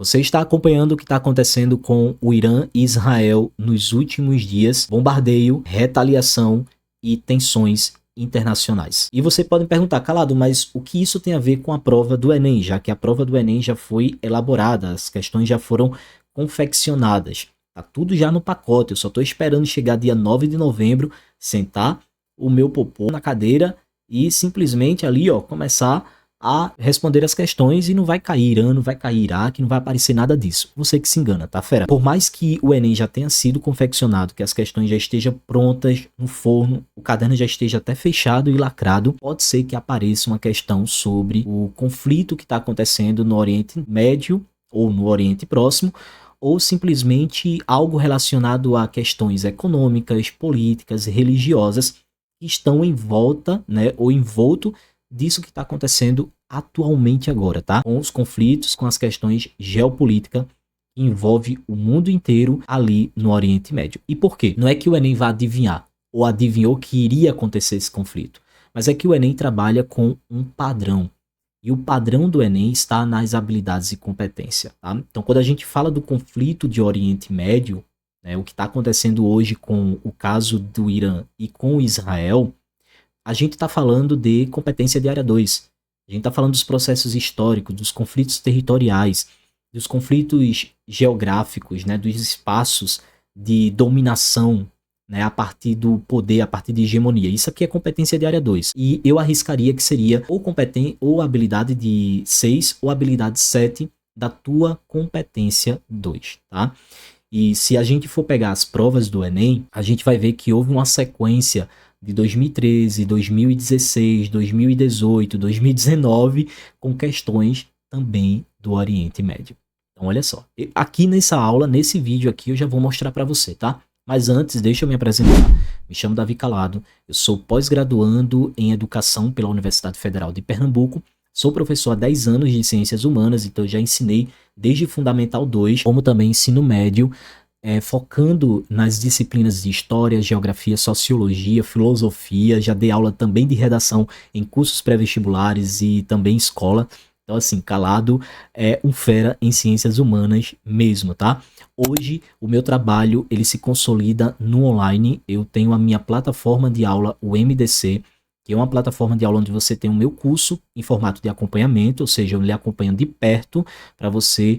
Você está acompanhando o que está acontecendo com o Irã e Israel nos últimos dias, bombardeio, retaliação e tensões internacionais. E você pode me perguntar, Calado, mas o que isso tem a ver com a prova do Enem, já que a prova do Enem já foi elaborada, as questões já foram confeccionadas, tá tudo já no pacote, eu só estou esperando chegar dia 9 de novembro, sentar o meu popô na cadeira e simplesmente ali, ó, começar a responder as questões e não vai cair Irã, não vai cair Iraque, não vai aparecer nada disso. Você que se engana, tá, fera? Por mais que o Enem já tenha sido confeccionado, que as questões já estejam prontas no forno, o caderno já esteja até fechado e lacrado, pode ser que apareça uma questão sobre o conflito que está acontecendo no Oriente Médio ou no Oriente Próximo, ou simplesmente algo relacionado a questões econômicas, políticas, religiosas que estão em volta, né, ou envolto disso que está acontecendo atualmente agora, tá? Com os conflitos, com as questões geopolíticas que envolve o mundo inteiro ali no Oriente Médio. E por quê? Não é que o Enem vá adivinhar, ou adivinhou que iria acontecer esse conflito, mas é que o Enem trabalha com um padrão. E o padrão do Enem está nas habilidades e competência, tá? Então, quando a gente fala do conflito de Oriente Médio, né, o que está acontecendo hoje com o caso do Irã e com Israel, a gente está falando de competência de área 2. A gente está falando dos processos históricos, dos conflitos territoriais, dos conflitos geográficos, né, dos espaços de dominação, né, a partir do poder, a partir de hegemonia. Isso aqui é competência de área 2. E eu arriscaria que seria ou habilidade de 6 ou habilidade 7 da tua competência 2, tá? E se a gente for pegar as provas do Enem, a gente vai ver que houve uma sequência de 2013, 2016, 2018, 2019, com questões também do Oriente Médio. Então, olha só. Aqui nessa aula, nesse vídeo aqui, eu já vou mostrar para você, tá? Mas antes, deixa eu me apresentar. Me chamo Davi Calado, eu sou pós-graduando em Educação pela Universidade Federal de Pernambuco, sou professor há 10 anos de Ciências Humanas, então eu já ensinei desde Fundamental 2, como também ensino médio, focando nas disciplinas de História, Geografia, Sociologia, Filosofia, já dei aula também de redação em cursos pré-vestibulares e também escola. Então assim, Calado é um fera em Ciências Humanas mesmo, tá? Hoje o meu trabalho ele se consolida no online, eu tenho a minha plataforma de aula, o MDC, que é uma plataforma de aula onde você tem o meu curso em formato de acompanhamento, ou seja, eu lhe acompanho de perto para você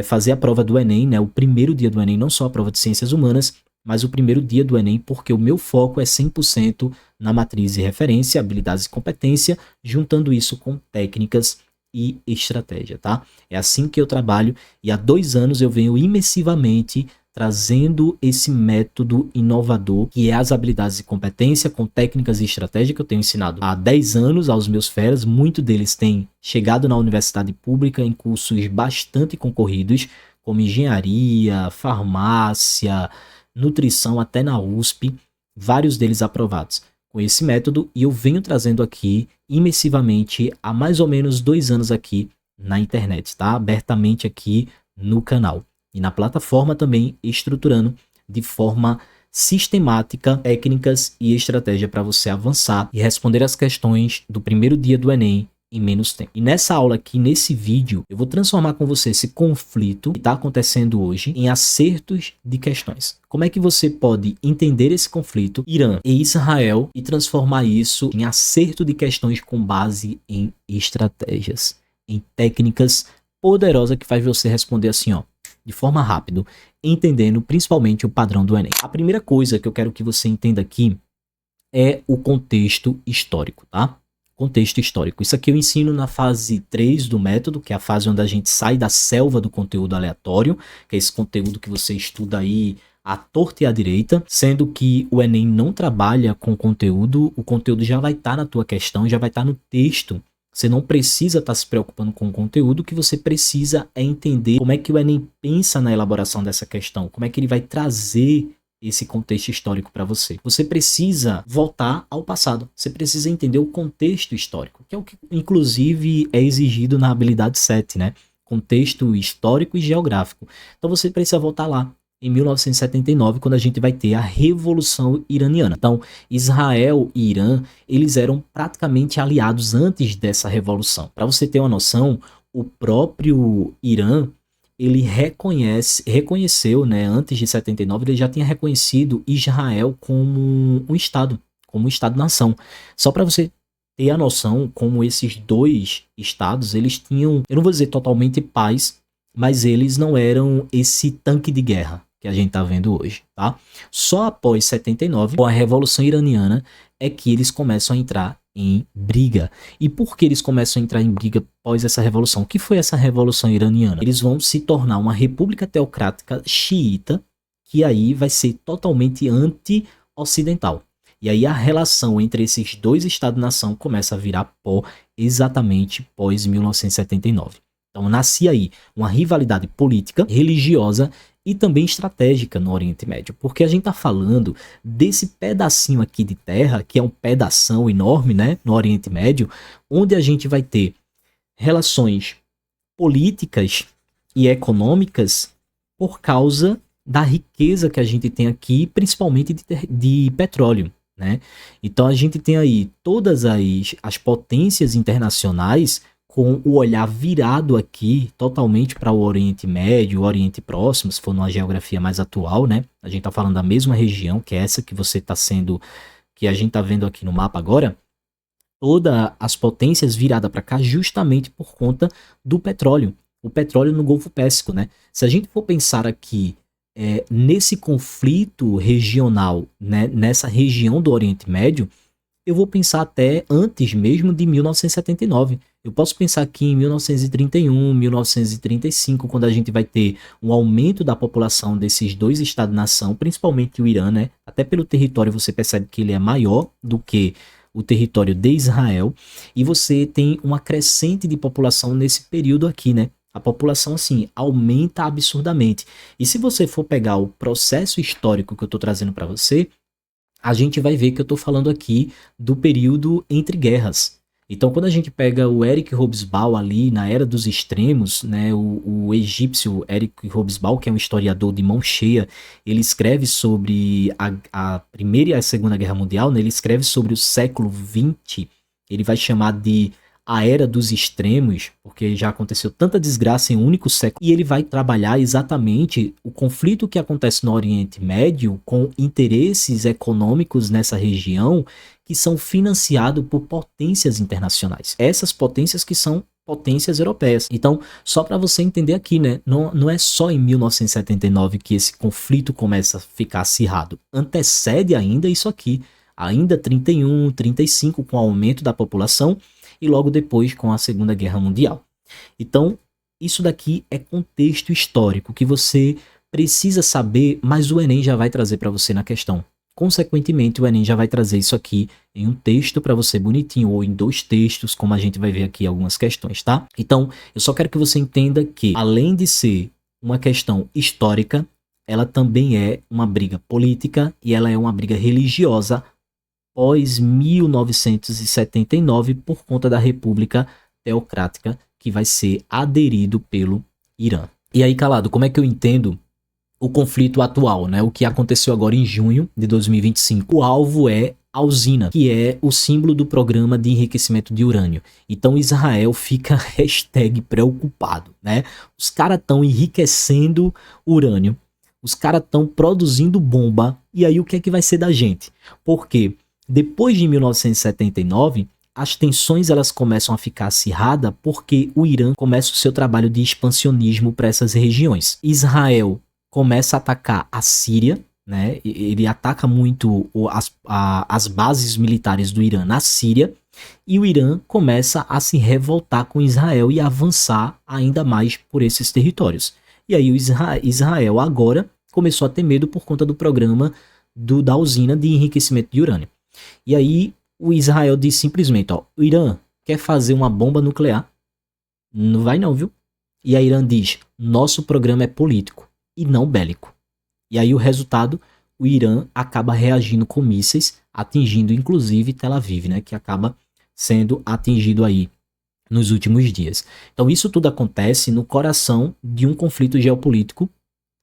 fazer a prova do Enem, né? O primeiro dia do Enem, não só a prova de Ciências Humanas, mas o primeiro dia do Enem, porque o meu foco é 100% na matriz de referência, habilidades e competência, juntando isso com técnicas e estratégia, tá? É assim que eu trabalho e há 2 anos eu venho imersivamente trazendo esse método inovador, que é as habilidades e competência com técnicas e estratégia que eu tenho ensinado há 10 anos aos meus feras. Muitos deles têm chegado na universidade pública em cursos bastante concorridos, como engenharia, farmácia, nutrição, até na USP, vários deles aprovados com esse método, e eu venho trazendo aqui imersivamente há mais ou menos 2 anos aqui na internet, tá? Abertamente aqui no canal. E na plataforma também estruturando de forma sistemática técnicas e estratégia para você avançar e responder as questões do primeiro dia do Enem em menos tempo. E nessa aula aqui, nesse vídeo, eu vou transformar com você esse conflito que está acontecendo hoje em acertos de questões. Como é que você pode entender esse conflito, Irã e Israel, e transformar isso em acerto de questões com base em estratégias, em técnicas poderosas que faz você responder assim, ó, de forma rápida, entendendo principalmente o padrão do Enem. A primeira coisa que eu quero que você entenda aqui é o contexto histórico, tá? Contexto histórico. Isso aqui eu ensino na fase 3 do método, que é a fase onde a gente sai da selva do conteúdo aleatório, que é esse conteúdo que você estuda aí à torta e à direita, sendo que o Enem não trabalha com conteúdo, o conteúdo já vai estar na tua questão, já vai estar no texto. Você não precisa estar se preocupando com o conteúdo, o que você precisa é entender como é que o Enem pensa na elaboração dessa questão, como é que ele vai trazer esse contexto histórico para você. Você precisa voltar ao passado, você precisa entender o contexto histórico, que é o que inclusive é exigido na habilidade 7, né? Contexto histórico e geográfico. Então você precisa voltar lá, em 1979, quando a gente vai ter a Revolução Iraniana. Então, Israel e Irã, eles eram praticamente aliados antes dessa revolução. Para você ter uma noção, o próprio Irã, ele reconheceu, né, antes de 79, ele já tinha reconhecido Israel como um estado-nação. Só para você ter a noção como esses dois estados, eles tinham, eu não vou dizer totalmente paz, mas eles não eram esse tanque de guerra que a gente tá vendo hoje, tá? Só após 79, com a Revolução Iraniana, é que eles começam a entrar em briga. E por que eles começam a entrar em briga após essa revolução? O que foi essa Revolução Iraniana? Eles vão se tornar uma república teocrática xiita, que aí vai ser totalmente anti-ocidental. E aí a relação entre esses dois estados-nação começa a virar pó exatamente pós 1979. Então nascia aí uma rivalidade política, religiosa e também estratégica no Oriente Médio, porque a gente está falando desse pedacinho aqui de terra, que é um pedação enorme, né, no Oriente Médio, onde a gente vai ter relações políticas e econômicas por causa da riqueza que a gente tem aqui, principalmente de petróleo, né? Então a gente tem aí todas as potências internacionais com o olhar virado aqui totalmente para o Oriente Médio, o Oriente Próximo, se for numa geografia mais atual, né? A gente tá falando da mesma região, que é essa que que a gente tá vendo aqui no mapa agora. Todas as potências viradas para cá justamente por conta do petróleo. O petróleo no Golfo Pérsico, né? Se a gente for pensar aqui nesse conflito regional, né, nessa região do Oriente Médio, eu vou pensar até antes mesmo de 1979. Eu posso pensar aqui em 1931, 1935, quando a gente vai ter um aumento da população desses dois estados-nação, principalmente o Irã, né? Até pelo território você percebe que ele é maior do que o território de Israel, e você tem uma crescente de população nesse período aqui, né? A população, assim, aumenta absurdamente. E se você for pegar o processo histórico que eu estou trazendo para você, a gente vai ver que eu estou falando aqui do período entre guerras. Então, quando a gente pega o Eric Hobsbawm ali na Era dos Extremos, né, o egípcio Eric Hobsbawm, que é um historiador de mão cheia, ele escreve sobre a Primeira e a Segunda Guerra Mundial, né, ele escreve sobre o século XX, ele vai chamar de a Era dos Extremos, porque já aconteceu tanta desgraça em um único século, e ele vai trabalhar exatamente o conflito que acontece no Oriente Médio com interesses econômicos nessa região que são financiados por potências internacionais. Essas potências que são potências europeias. Então, só para você entender aqui, né, não é só em 1979 que esse conflito começa a ficar acirrado. Antecede ainda isso aqui, ainda 31, 35, com o aumento da população, e logo depois com a Segunda Guerra Mundial. Então, isso daqui é contexto histórico que você precisa saber, mas o Enem já vai trazer para você na questão. Consequentemente, o Enem já vai trazer isso aqui em um texto para você bonitinho, ou em dois textos, como a gente vai ver aqui algumas questões, tá? Então, eu só quero que você entenda que, além de ser uma questão histórica, ela também é uma briga política e ela é uma briga religiosa pós 1979 por conta da República Teocrática que vai ser aderido pelo Irã. E aí, Calado, como é que eu entendo o conflito atual, né? O que aconteceu agora em junho de 2025? O alvo é a usina, que é o símbolo do programa de enriquecimento de urânio. Então Israel fica #preocupado, né? Os caras estão enriquecendo urânio, os caras estão produzindo bomba, e aí o que é que vai ser da gente? Porque depois de 1979, as tensões elas começam a ficar acirradas porque o Irã começa o seu trabalho de expansionismo para essas regiões. Israel começa a atacar a Síria, né? Ele ataca muito as bases militares do Irã na Síria, e o Irã começa a se revoltar com Israel e avançar ainda mais por esses territórios. E aí o Israel agora começou a ter medo por conta do programa da usina de enriquecimento de urânio. E aí o Israel diz simplesmente, ó, o Irã quer fazer uma bomba nuclear? Não vai não, viu? E a Irã diz, nosso programa é político e não bélico. E aí o resultado, o Irã acaba reagindo com mísseis, atingindo inclusive Tel Aviv, né, que acaba sendo atingido aí nos últimos dias. Então isso tudo acontece no coração de um conflito geopolítico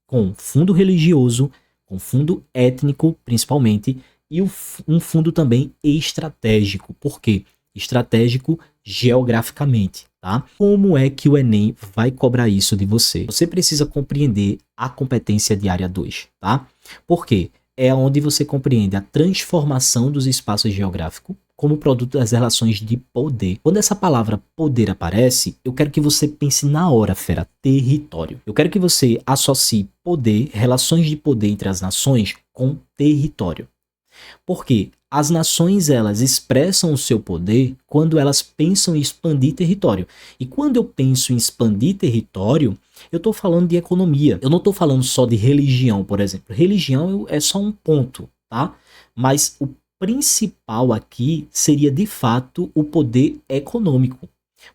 com fundo religioso, com fundo étnico principalmente, e um fundo também estratégico. Por quê? Estratégico geograficamente. tá? Como é que o Enem vai cobrar isso de você? Você precisa compreender a competência de área 2, tá? Por quê? É onde você compreende a transformação dos espaços geográficos como produto das relações de poder. Quando essa palavra poder aparece, eu quero que você pense na hora, fera, território. Eu quero que você associe poder, relações de poder entre as nações com território. Porque as nações, elas expressam o seu poder quando elas pensam em expandir território. E quando eu penso em expandir território, eu estou falando de economia. Eu não estou falando só de religião, por exemplo. Religião é só um ponto, tá? Mas o principal aqui seria, de fato, o poder econômico.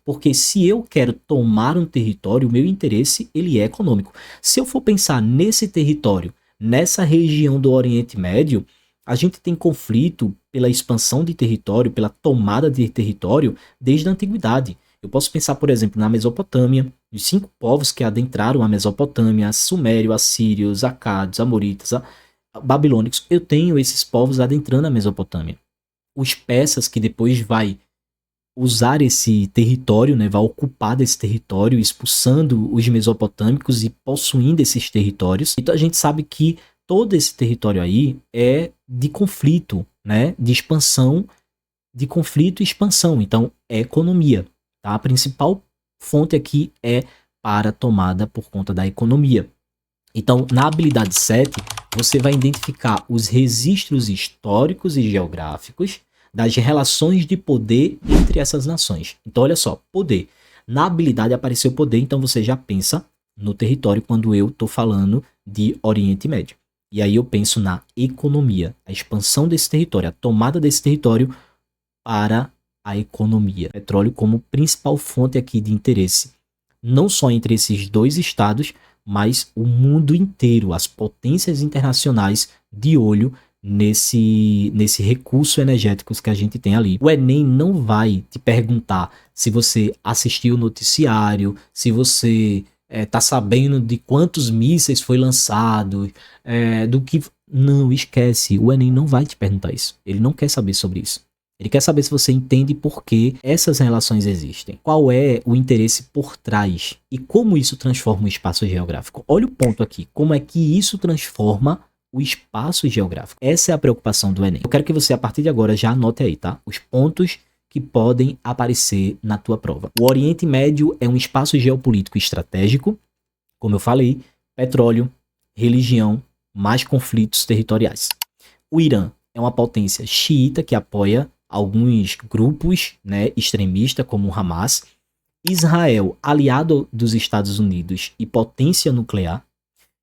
Porque se eu quero tomar um território, o meu interesse, ele é econômico. Se eu for pensar nesse território, nessa região do Oriente Médio, a gente tem conflito pela expansão de território, pela tomada de território desde a antiguidade. Eu posso pensar, por exemplo, na Mesopotâmia, os 5 povos que adentraram a Mesopotâmia, Sumério, Assírios, Acádios, Amoritas, Babilônicos. Eu tenho esses povos adentrando a Mesopotâmia. Os persas, que depois vai usar esse território, né, vai ocupar desse território, expulsando os mesopotâmicos e possuindo esses territórios. Então a gente sabe que todo esse território aí é de conflito, né? De expansão, de conflito e expansão. Então, é economia. Tá? A principal fonte aqui é para tomada por conta da economia. Então, na habilidade 7, você vai identificar os registros históricos e geográficos das relações de poder entre essas nações. Então, olha só, poder. Na habilidade apareceu poder, então você já pensa no território quando eu estou falando de Oriente Médio. E aí eu penso na economia, a expansão desse território, a tomada desse território para a economia. Petróleo como principal fonte aqui de interesse, não só entre esses 2 estados, mas o mundo inteiro, as potências internacionais de olho nesse recurso energético que a gente tem ali. O Enem não vai te perguntar se você assistiu o noticiário, se você tá sabendo de quantos mísseis foi lançado, do que... Não, esquece. O Enem não vai te perguntar isso. Ele não quer saber sobre isso. Ele quer saber se você entende por que essas relações existem. Qual é o interesse por trás e como isso transforma o espaço geográfico. Olha o ponto aqui. Como é que isso transforma o espaço geográfico? Essa é a preocupação do Enem. Eu quero que você, a partir de agora, já anote aí, tá? Os pontos que podem aparecer na tua prova. O Oriente Médio é um espaço geopolítico estratégico, como eu falei, petróleo, religião, mais conflitos territoriais. O Irã é uma potência xiita que apoia alguns grupos, né, extremistas, como o Hamas. Israel, aliado dos Estados Unidos e potência nuclear.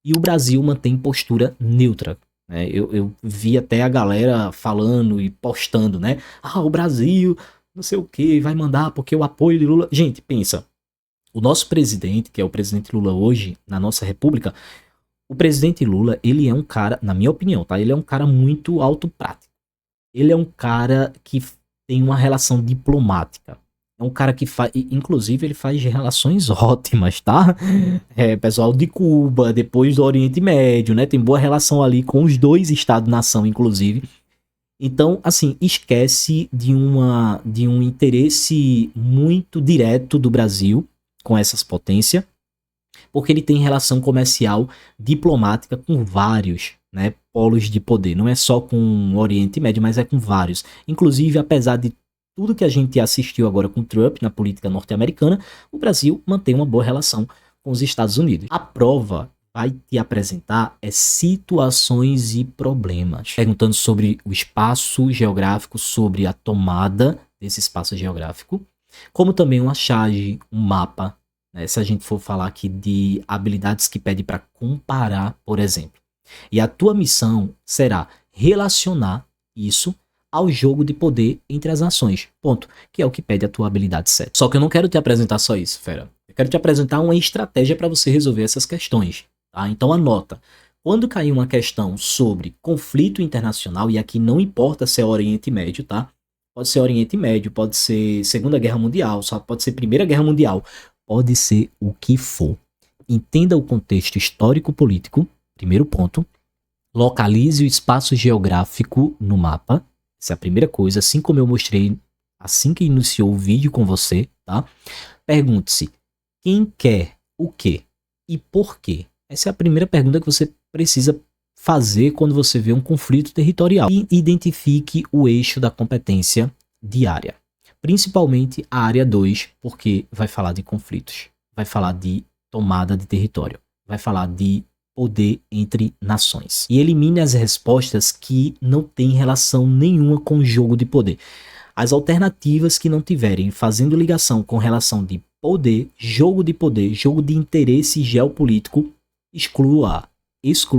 E o Brasil mantém postura neutra. Né? Eu vi até a galera falando e postando, né? O Brasil, não sei o que, vai mandar porque o apoio de Lula... Gente, pensa. O nosso presidente, que é o presidente Lula hoje, na nossa república, o presidente Lula, ele é um cara, na minha opinião, tá? Ele é um cara muito autoprático. Ele é um cara que tem uma relação diplomática. É um cara que faz, inclusive ele faz relações ótimas, tá? Pessoal de Cuba, depois do Oriente Médio, né? Tem boa relação ali com os 2 estados-nação, inclusive. Então, assim, esquece de um interesse muito direto do Brasil com essas potências, porque ele tem relação comercial diplomática com vários, né, polos de poder. Não é só com o Oriente Médio, mas é com vários. Inclusive, apesar de tudo que a gente assistiu agora com Trump na política norte-americana, o Brasil mantém uma boa relação com os Estados Unidos. A prova vai te apresentar situações e problemas, perguntando sobre o espaço geográfico, sobre a tomada desse espaço geográfico, como também uma charge, um mapa, né, se a gente for falar aqui de habilidades que pede para comparar, por exemplo. E a tua missão será relacionar isso ao jogo de poder entre as nações, ponto, que é o que pede a tua habilidade 7. Só que eu não quero te apresentar só isso, fera. Eu quero te apresentar uma estratégia para você resolver essas questões, tá? Então anota. Quando cair uma questão sobre conflito internacional, e aqui não importa se é Oriente Médio, tá? Pode ser Oriente Médio, pode ser Segunda Guerra Mundial, só pode ser Primeira Guerra Mundial, pode ser o que for. Entenda o contexto histórico-político, primeiro ponto. Localize o espaço geográfico no mapa. Essa é a primeira coisa, assim como eu mostrei assim que iniciou o vídeo com você, tá? Pergunte-se, quem quer o quê e por quê? Essa é a primeira pergunta que você precisa fazer quando você vê um conflito territorial. E identifique o eixo da competência diária, principalmente a área 2, porque vai falar de conflitos, vai falar de tomada de território, vai falar de poder entre nações. E elimine as respostas que não têm relação nenhuma com o jogo de poder. As alternativas que não tiverem fazendo ligação com relação de poder, jogo de interesse geopolítico, exclua.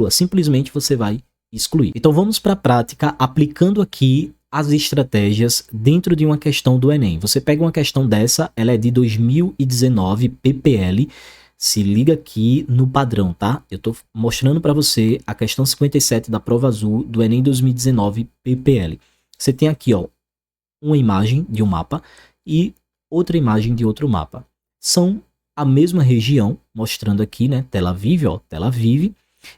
Simplesmente você vai excluir. Então vamos para a prática, aplicando aqui as estratégias dentro de uma questão do Enem. Você pega uma questão dessa, ela é de 2019, PPL. Se liga aqui no padrão, tá? Eu tô mostrando para você a questão 57 da prova azul do Enem 2019, PPL. Você tem aqui, ó, uma imagem de um mapa e outra imagem de outro mapa. São a mesma região, mostrando aqui, né, Tel Aviv, ó, Tel Aviv.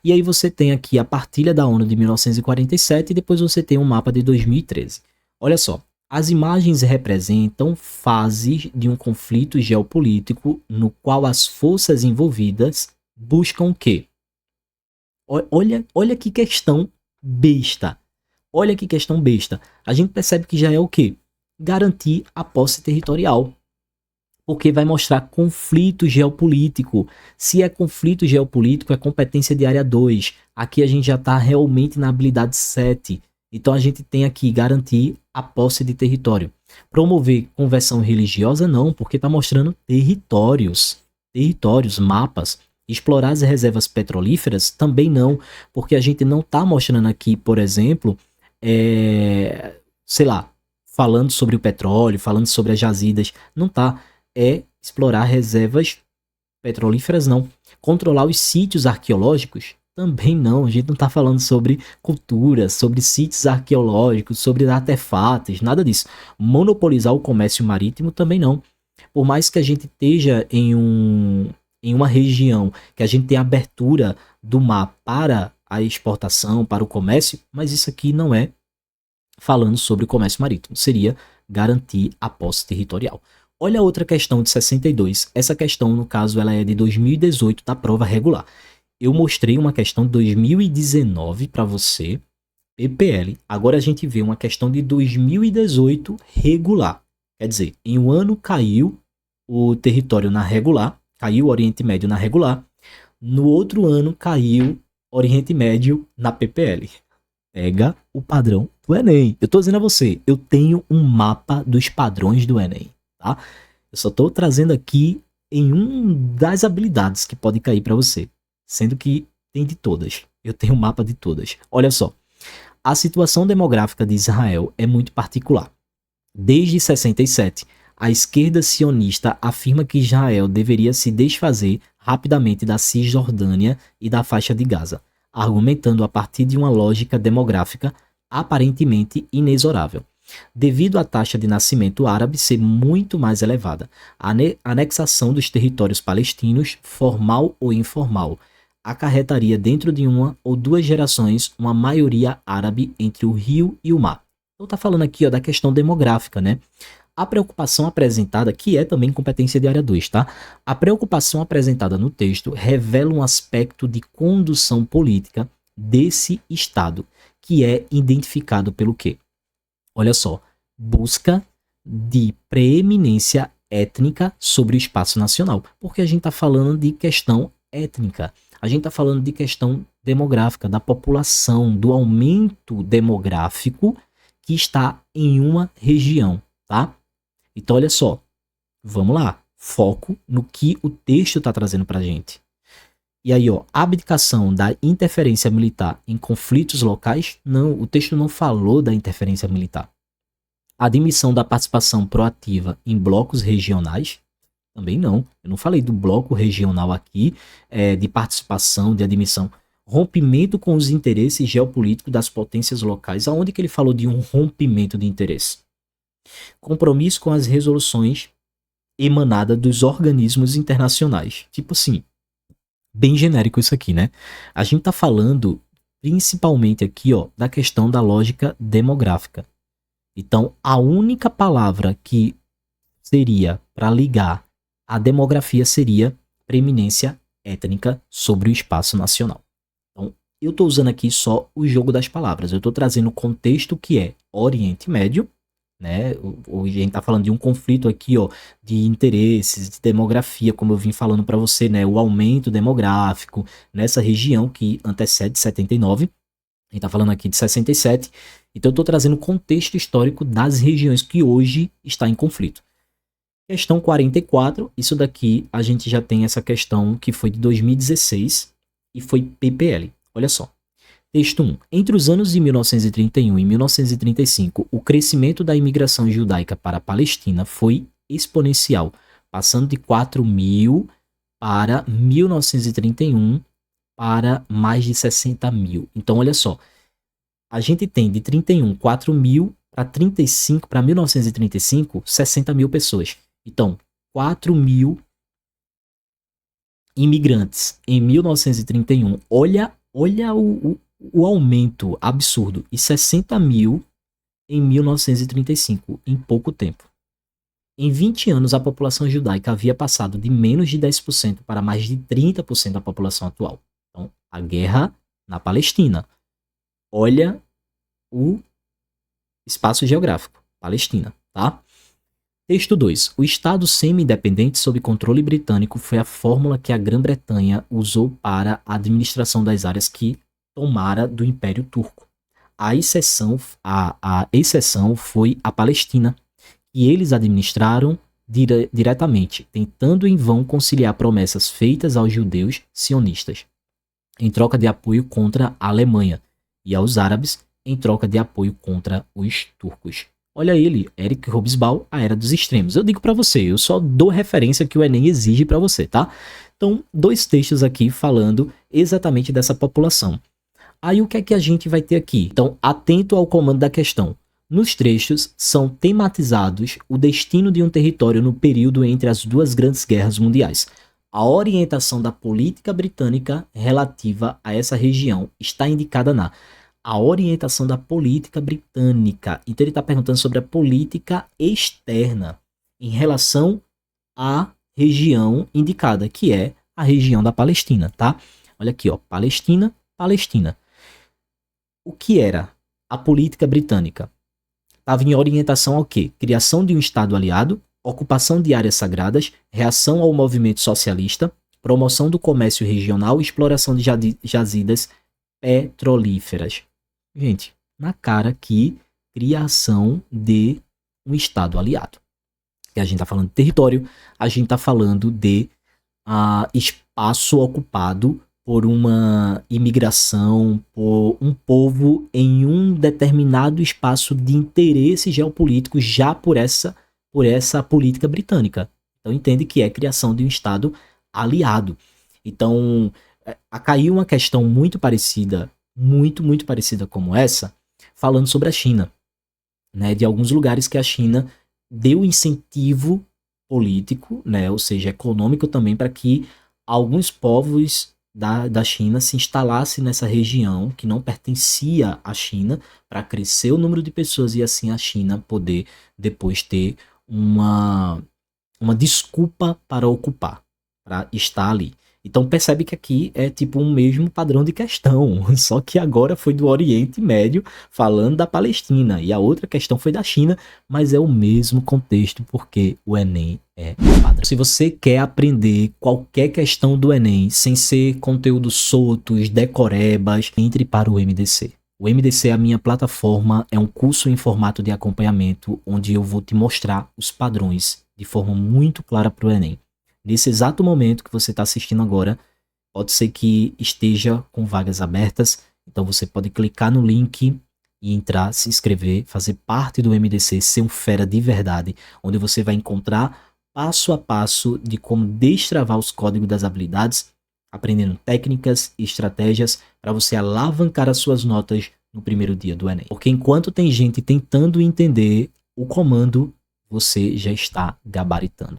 E aí você tem aqui a partilha da ONU de 1947 e depois você tem um mapa de 2013. Olha só, as imagens representam fases de um conflito geopolítico no qual as forças envolvidas buscam o quê? Olha que questão besta. Olha que questão besta. A gente percebe que já é o quê? Garantir a posse territorial. Porque vai mostrar conflito geopolítico. Se é conflito geopolítico, é competência de área 2. Aqui a gente já está realmente na habilidade 7. Então a gente tem aqui garantir a posse de território. Promover conversão religiosa não, porque está mostrando territórios, mapas. Explorar as reservas petrolíferas também não, porque a gente não está mostrando aqui, por exemplo, sei lá, falando sobre o petróleo, falando sobre as jazidas, não está. É explorar reservas petrolíferas, não. Controlar os sítios arqueológicos, também não. A gente não está falando sobre cultura, sobre sítios arqueológicos, sobre artefatos, nada disso. Monopolizar o comércio marítimo, também não. Por mais que a gente esteja em uma região que a gente tem abertura do mar para a exportação, para o comércio, mas isso aqui não é falando sobre o comércio marítimo. Seria garantir a posse territorial. Olha a outra questão de 62. Essa questão, no caso, ela é de 2018 da prova regular. Eu mostrei uma questão de 2019 para você, PPL. Agora a gente vê uma questão de 2018 regular. Quer dizer, em um ano caiu o território na regular, caiu o Oriente Médio na regular. No outro ano caiu Oriente Médio na PPL. Pega o padrão do Enem. Eu tô dizendo a você, eu tenho um mapa dos padrões do Enem. Tá? Eu só estou trazendo aqui em um das habilidades que pode cair para você, sendo que tem de todas. Eu tenho um mapa de todas. Olha só, a situação demográfica de Israel é muito particular. Desde 67, a esquerda sionista afirma que Israel deveria se desfazer rapidamente da Cisjordânia e da faixa de Gaza, argumentando a partir de uma lógica demográfica aparentemente inexorável. Devido à taxa de nascimento árabe ser muito mais elevada, a anexação dos territórios palestinos, formal ou informal, acarretaria dentro de uma ou duas gerações uma maioria árabe entre o rio e o mar. Então tá falando aqui, ó, da questão demográfica, né? A preocupação apresentada, que é também competência de área 2, tá? A preocupação apresentada no texto revela um aspecto de condução política desse Estado, que é identificado pelo quê? Olha só, busca de preeminência étnica sobre o espaço nacional, porque a gente está falando de questão étnica, a gente está falando de questão demográfica, da população, do aumento demográfico que está em uma região, tá? Então, olha só, vamos lá, foco no que o texto está trazendo para a gente. E aí, ó, abdicação da interferência militar em conflitos locais? Não, o texto não falou da interferência militar. Admissão da participação proativa em blocos regionais? Também não. Eu não falei do bloco regional aqui, de participação, de admissão. Rompimento com os interesses geopolíticos das potências locais. Aonde que ele falou de um rompimento de interesse? Compromisso com as resoluções emanadas dos organismos internacionais. Tipo assim, bem genérico isso aqui, né? A gente tá falando principalmente aqui, ó, da questão da lógica demográfica. Então, a única palavra que seria para ligar a demografia seria preeminência étnica sobre o espaço nacional. Então, eu estou usando aqui só o jogo das palavras. Eu estou trazendo o contexto que é Oriente Médio, né? Hoje a gente está falando de um conflito aqui, ó, de interesses, de demografia, como eu vim falando para você, né? O aumento demográfico nessa região que antecede 79. A gente está falando aqui de 67. Então, eu estou trazendo o contexto histórico das regiões que hoje está em conflito. Questão 44, isso daqui a gente já tem essa questão que foi de 2016 e foi PPL. Olha só. Texto 1. Entre os anos de 1931 e 1935, o crescimento da imigração judaica para a Palestina foi exponencial, passando de 4.000 para 1931 para mais de 60.000. Então, olha só. A gente tem de 31, 4.000 para 35, para 1935, 60.000 pessoas. Então, 4.000 imigrantes em 1931. Olha o aumento absurdo. E 60.000 em 1935, em pouco tempo. Em 20 anos, a população judaica havia passado de menos de 10% para mais de 30% da população atual. Então, a guerra na Palestina. Olha o espaço geográfico, Palestina, tá? Texto 2. O Estado semi-independente sob controle britânico foi a fórmula que a Grã-Bretanha usou para a administração das áreas que tomara do Império Turco. A exceção foi a Palestina, que eles administraram diretamente, tentando em vão conciliar promessas feitas aos judeus sionistas, em troca de apoio contra a Alemanha, e aos árabes, em troca de apoio contra os turcos. Olha ele, Eric Hobsbawm, A Era dos Extremos. Eu digo para você, eu só dou referência que o Enem exige para você, tá? Então, 2 textos aqui falando exatamente dessa população. Aí o que é que a gente vai ter aqui? Então, atento ao comando da questão. Nos trechos são tematizados o destino de um território no período entre as 2 grandes guerras mundiais. A orientação da política britânica relativa a essa região está indicada na a orientação da política britânica. Então ele está perguntando sobre a política externa em relação à região indicada, que é a região da Palestina, tá? Olha aqui, ó, Palestina. O que era a política britânica? Estava em orientação ao quê? Criação de um Estado aliado, ocupação de áreas sagradas, reação ao movimento socialista, promoção do comércio regional e exploração de jazidas petrolíferas. Gente, na cara que criação de um Estado aliado. E a gente está falando de território, a gente está falando de espaço ocupado por uma imigração, por um povo em um determinado espaço de interesse geopolítico já por essa política britânica. Então entende que é criação de um Estado aliado. Então, caiu uma questão muito parecida, muito parecida como essa, falando sobre a China, né, de alguns lugares que a China deu incentivo político, né, ou seja, econômico também, para que alguns povos da China se instalassem nessa região que não pertencia à China, para crescer o número de pessoas e assim a China poder depois ter uma desculpa para ocupar, para estar ali. Então percebe que aqui é tipo um mesmo padrão de questão, só que agora foi do Oriente Médio falando da Palestina e a outra questão foi da China, mas é o mesmo contexto porque o Enem é padrão. Se você quer aprender qualquer questão do Enem sem ser conteúdos soltos, decorebas, entre para o MDC. O MDC é a minha plataforma, é um curso em formato de acompanhamento onde eu vou te mostrar os padrões de forma muito clara para o Enem. Nesse exato momento que você está assistindo agora, pode ser que esteja com vagas abertas, então você pode clicar no link e entrar, se inscrever, fazer parte do MDC, ser um fera de verdade, onde você vai encontrar passo a passo de como destravar os códigos das habilidades, aprendendo técnicas e estratégias para você alavancar as suas notas no primeiro dia do Enem. Porque enquanto tem gente tentando entender o comando, você já está gabaritando.